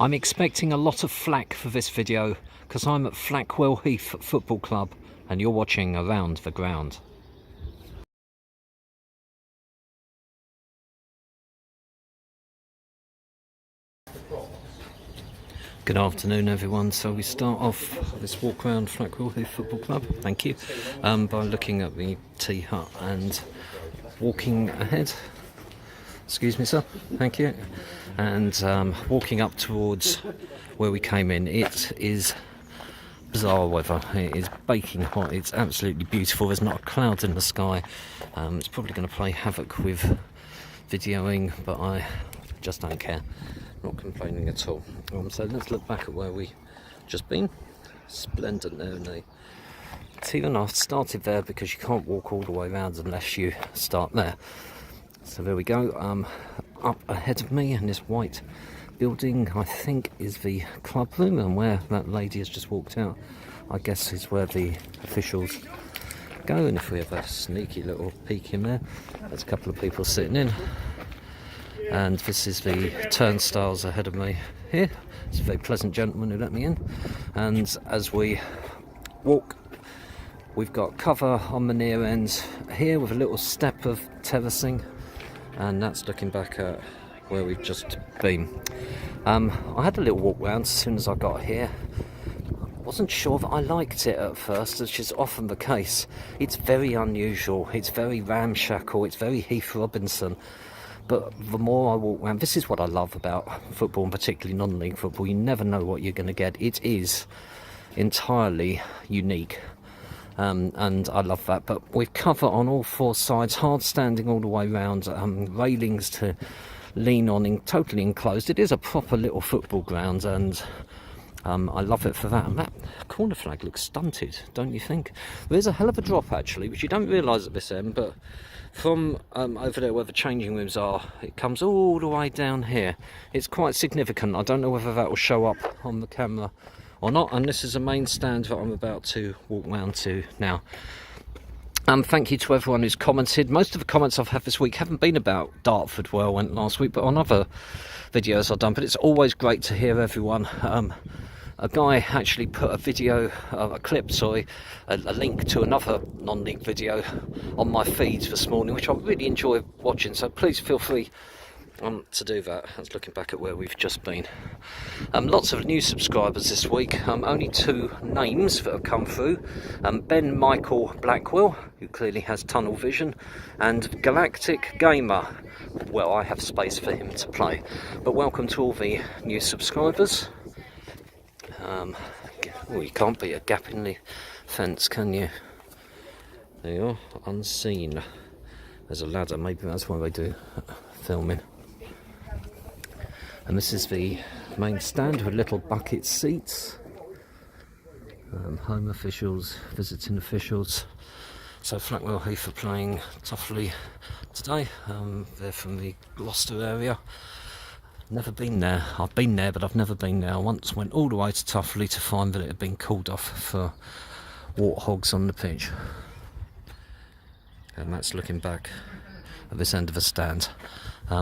I'm expecting a lot of flack for this video because I'm at Flackwell Heath Football Club and you're watching Around the Ground. Good afternoon everyone. So we start off this walk around Flackwell Heath Football Club, thank you, by looking at the tea hut and walking ahead. Excuse me sir, thank you. And walking up towards where we came in. It is bizarre weather, it is baking hot, it's absolutely beautiful, there's not a cloud in the sky. It's probably going to play havoc with videoing, but I just don't care, not complaining at all. So let's look back at where we just been. Splendid there in the tea, and I've started there because you can't walk all the way around unless you start there. So there we go, up ahead of me in this white building, I think is the club room, and where that lady has just walked out, I guess is where the officials go. And if we have a sneaky little peek in there, there's a couple of people sitting in. And this is the turnstiles ahead of me here. It's a very pleasant gentleman who let me in. And as we walk, we've got cover on the near end here with a little step of terracing, and that's looking back at where we've just been. I had a little walk round as soon as I got here. Wasn't sure that I liked it at first, which is often the case. It's very unusual, it's very ramshackle, it's very Heath Robinson. But the more I walk around, this is what I love about football, and particularly non-league football. You never know what you're going to get. It is entirely unique. And I love that. But we've cover on all four sides, hard standing all the way round, railings to lean on, totally enclosed. It is a proper little football ground, and I love it for that. And that corner flag looks stunted, don't you think? There's a hell of a drop actually, which you don't realise at this end, but from over there where the changing rooms are, it comes all the way down here. It's quite significant. I don't know whether that will show up on the camera or not, and this is the main stand that I'm about to walk round to now. Thank you to everyone who's commented. Most of the comments I've had this week haven't been about Dartford, where I went last week, but on other videos I've done. But it's always great to hear everyone. A guy actually put a video, a link to another non-league video on my feeds this morning, which I really enjoy watching, so please feel free to do that. That's looking back at where we've just been. Lots of new subscribers this week, only two names that have come through. Ben Michael Blackwell, who clearly has tunnel vision, and Galactic Gamer. Well, I have space for him to play, but welcome to all the new subscribers. Well, you can't beat a gap in the fence, can you? There you are, unseen. There's a ladder, maybe that's why they do filming. And this is the main stand with little bucket seats. Home officials, visiting officials. So Flackwell Heath are playing Tuffley today. They're from the Gloucester area. Never been there. I've been there, but I've never been there. I once went all the way to Tuffley to find that it had been called off for warthogs on the pitch. And that's looking back at this end of the stand.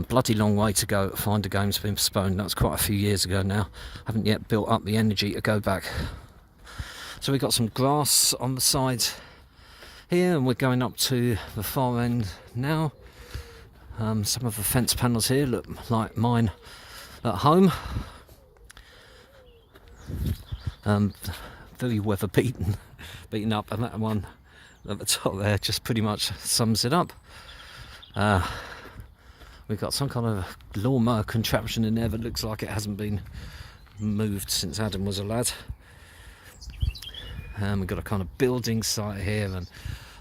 Bloody long way to go to find a game's been postponed. That's quite a few years ago now. Haven't yet built up the energy to go back. So we've got some grass on the sides here, and we're going up to the far end now. Some of the fence panels here look like mine at home. Very weather beaten up, and that one at the top there just pretty much sums it up. We've got some kind of lawnmower contraption in there that looks like it hasn't been moved since Adam was a lad. We've got a kind of building site here and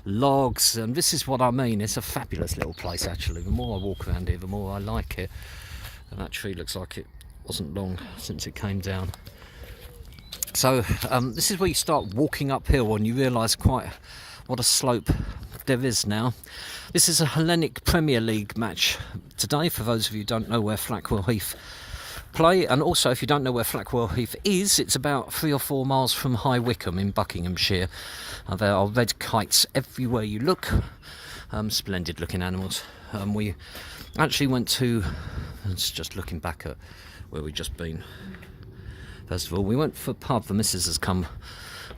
logs, and this is what I mean. It's a fabulous little place actually. The more I walk around here, the more I like it. And that tree looks like it wasn't long since it came down. So this is where you start walking uphill and you realise quite what a slope there is now. This is a Hellenic Premier League match today, for those of you who don't know where Flackwell Heath play, and also if you don't know where Flackwell Heath is, it's about 3 or 4 miles from High Wycombe in Buckinghamshire. There are red kites everywhere you look, splendid looking animals. We actually went to It's just looking back at where we've just been. First of all, we went for a pub. The missus has come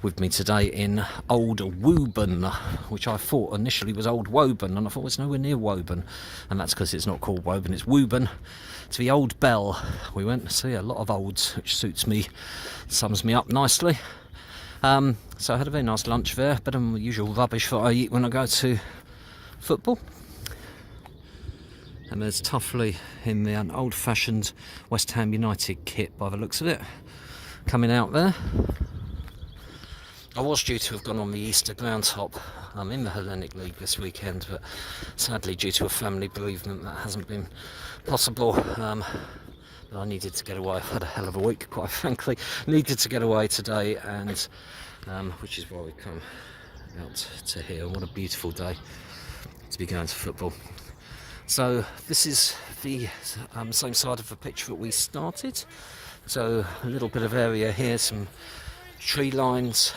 with me today in Old Woburn, which I thought initially was Old Woburn, and I thought it's nowhere near Woburn, and that's because it's not called Woburn, it's Woburn. To the Old Bell. We went to see a lot of olds, which suits me, sums me up nicely. So I had a very nice lunch there, better than the usual rubbish that I eat when I go to football. And there's Tuffley in the old-fashioned West Ham United kit by the looks of it, coming out there. I was due to have gone on the Easter ground top in the Hellenic League this weekend, but sadly due to a family bereavement that hasn't been possible. But I needed to get away. I've had a hell of a week, quite frankly. Needed to get away today, and which is why we come out to here. What a beautiful day to be going to football. So this is the same side of the pitch that we started. So a little bit of area here, some tree lines,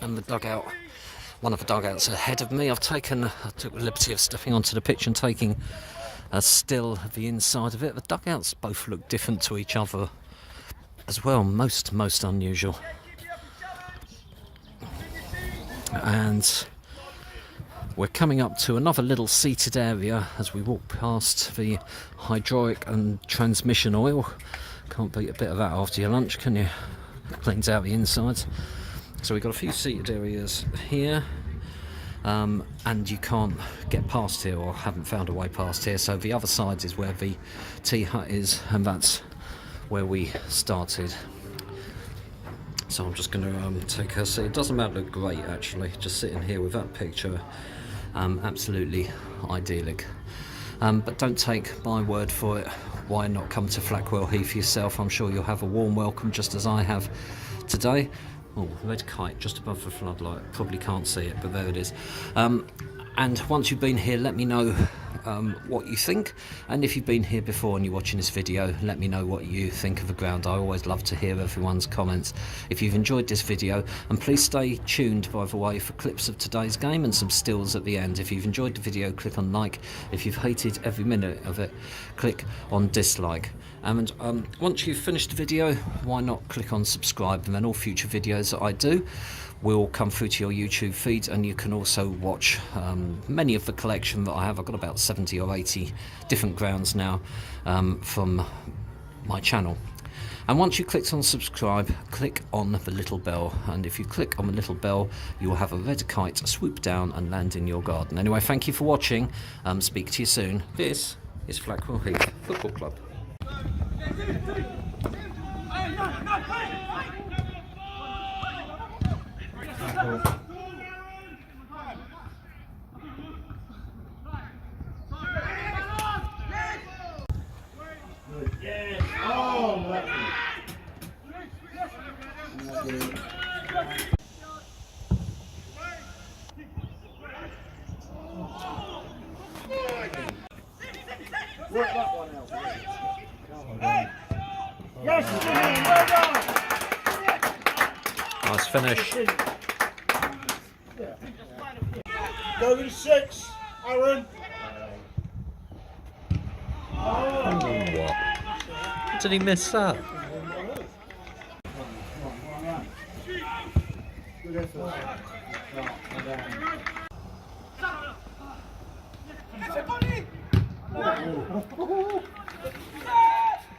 and the dugout. One of the dugouts ahead of me. I took the liberty of stepping onto the pitch and taking a still of the inside of it. The dugouts both look different to each other as well. Most unusual. And we're coming up to another little seated area as we walk past the hydraulic and transmission oil. Can't beat a bit of that after your lunch, can you? Cleans out the insides. So we've got a few seated areas here, and you can't get past here, or haven't found a way past here. So the other side is where the tea hut is, and that's where we started. So I'm just going to take her seat. It doesn't matter, look great actually, just sitting here with that picture. Absolutely idyllic. But don't take my word for it. Why not come to Flackwell Heath yourself? I'm sure you'll have a warm welcome, just as I have today. Oh, red kite just above the floodlight. Probably can't see it, but there it is. And once you've been here, let me know what you think. And if you've been here before and you're watching this video, let me know what you think of the ground. I always love to hear everyone's comments. If you've enjoyed this video, and please stay tuned, by the way, for clips of today's game and some stills at the end. If you've enjoyed the video, click on like. If you've hated every minute of it, click on dislike. And once you've finished the video, why not click on subscribe, and then all future videos that I do will come through to your YouTube feed, and you can also watch many of the collection that I have. I've got about 70 or 80 different grounds now from my channel. And once you clicked on subscribe, click on the little bell, and if you click on the little bell, you will have a red kite swoop down and land in your garden. Anyway, thank you for watching. Speak to you soon. This is Flackwell Heath Football Club. Work that one out. Yes, well done. Nice finish. Go with 6, Aaron. What? Did he miss that?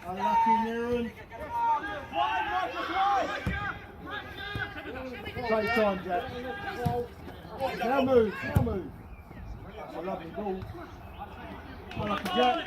Unlucky, Aaron. Take time, Jack. Now move, now move. That's a lovely ball. Unlucky, Jack.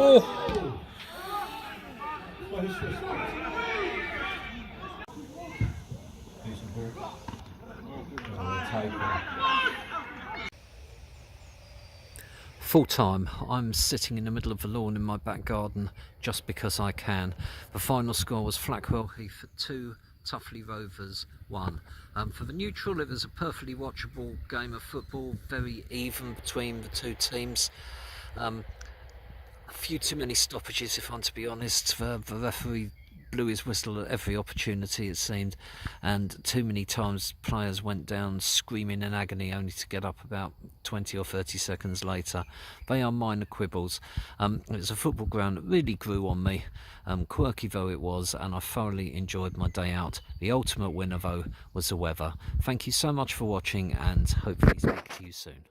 Oh! Full time, I'm sitting in the middle of the lawn in my back garden just because I can. The final score was Flackwell Heath 2, Tuffley Rovers 1. For the neutral, it was a perfectly watchable game of football, very even between the two teams. A few too many stoppages, if I'm to be honest. The referee blew his whistle at every opportunity, it seemed, and too many times players went down screaming in agony only to get up about 20 or 30 seconds later. They are minor quibbles. It was a football ground that really grew on me, quirky though it was, and I thoroughly enjoyed my day out. The ultimate winner though was the weather. Thank you so much for watching, and hopefully speak to you soon.